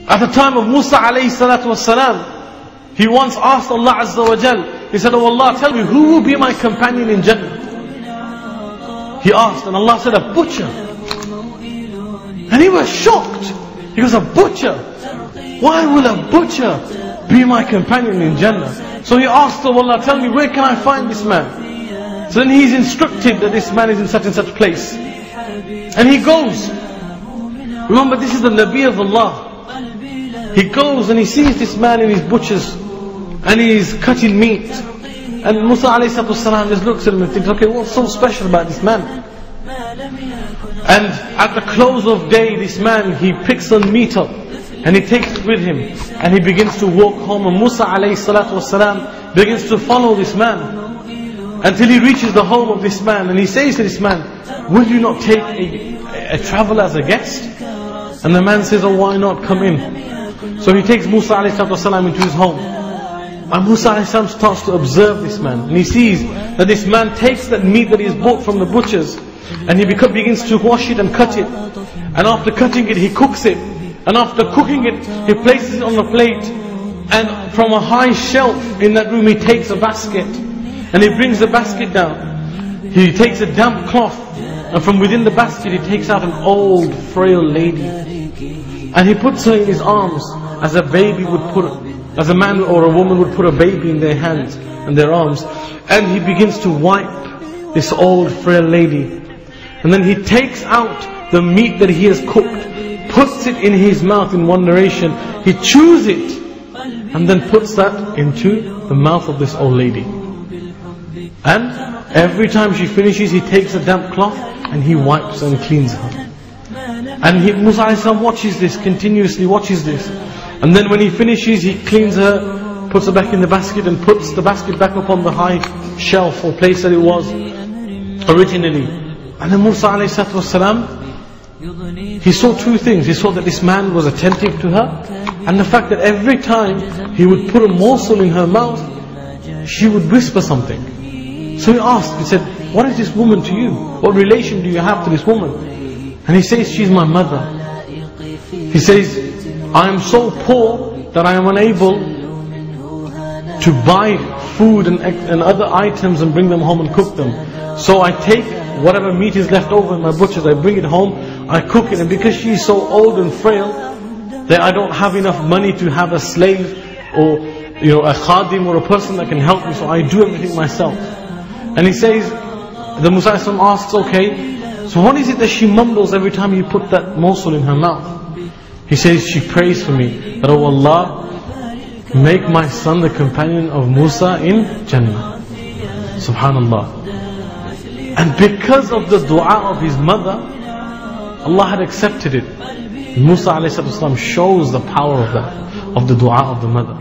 At the time of Musa alayhi salatu wassalam, he once asked Allah Azza wa Jal, he said, "Oh Allah, tell me, who will be my companion in Jannah?" He asked, and Allah said, "A butcher." And he was shocked. He goes, "A butcher? Why will a butcher be my companion in Jannah?" So he asked, "Oh Allah, tell me, where can I find this man?" So then he's instructed that this man is in such and such place. And he goes. Remember, this is the Nabi of Allah. He goes and he sees this man in his butchers, and he's cutting meat. And Musa ﷺ just looks at him and thinks, okay, what's so special about this man? And at the close of day, this man, he picks some meat up and he takes it with him, and he begins to walk home. And Musa ﷺ begins to follow this man until he reaches the home of this man. And he says to this man, "Will you not take a traveler as a guest?" And the man says, "Oh, why not? Come in." So he takes Musa ﷺ into his home. And Musa ﷺ starts to observe this man. And he sees that this man takes that meat that he has bought from the butchers, and he begins to wash it and cut it. And after cutting it, he cooks it. And after cooking it, he places it on a plate. And from a high shelf in that room, he takes a basket. And he brings the basket down. He takes a damp cloth. And from within the basket, he takes out an old, frail lady. And he puts her in his arms, as a baby would put, as a man or a woman would put a baby in their hands and their arms. And he begins to wipe this old frail lady. And then he takes out the meat that he has cooked, puts it in his mouth in one narration. He chews it and then puts that into the mouth of this old lady. And every time she finishes, he takes a damp cloth and he wipes and cleans her. And Musa a.s. watches this, continuously watches this. And then when he finishes, he cleans her, puts her back in the basket, and puts the basket back up on the high shelf or place that it was originally. And then Musa a.s. he saw two things. He saw that this man was attentive to her, and the fact that every time he would put a morsel in her mouth, she would whisper something. So he asked, he said, "What is this woman to you? What relation do you have to this woman?" And he says, "She's my mother." He says, "I am so poor that I am unable to buy food and other items and bring them home and cook them. So I take whatever meat is left over in my butchers, I bring it home, I cook it. And because she is so old and frail, that I don't have enough money to have a slave or a khadim or a person that can help me, so I do everything myself." And he says, the Musa asks, "Okay, so what is it that she mumbles every time you put that morsel in her mouth?" He says, "She prays for me that, oh Allah, make my son the companion of Musa in Jannah." Subhanallah. And because of the dua of his mother, Allah had accepted it. Musa ﷺ shows the power of that, of the dua of the mother.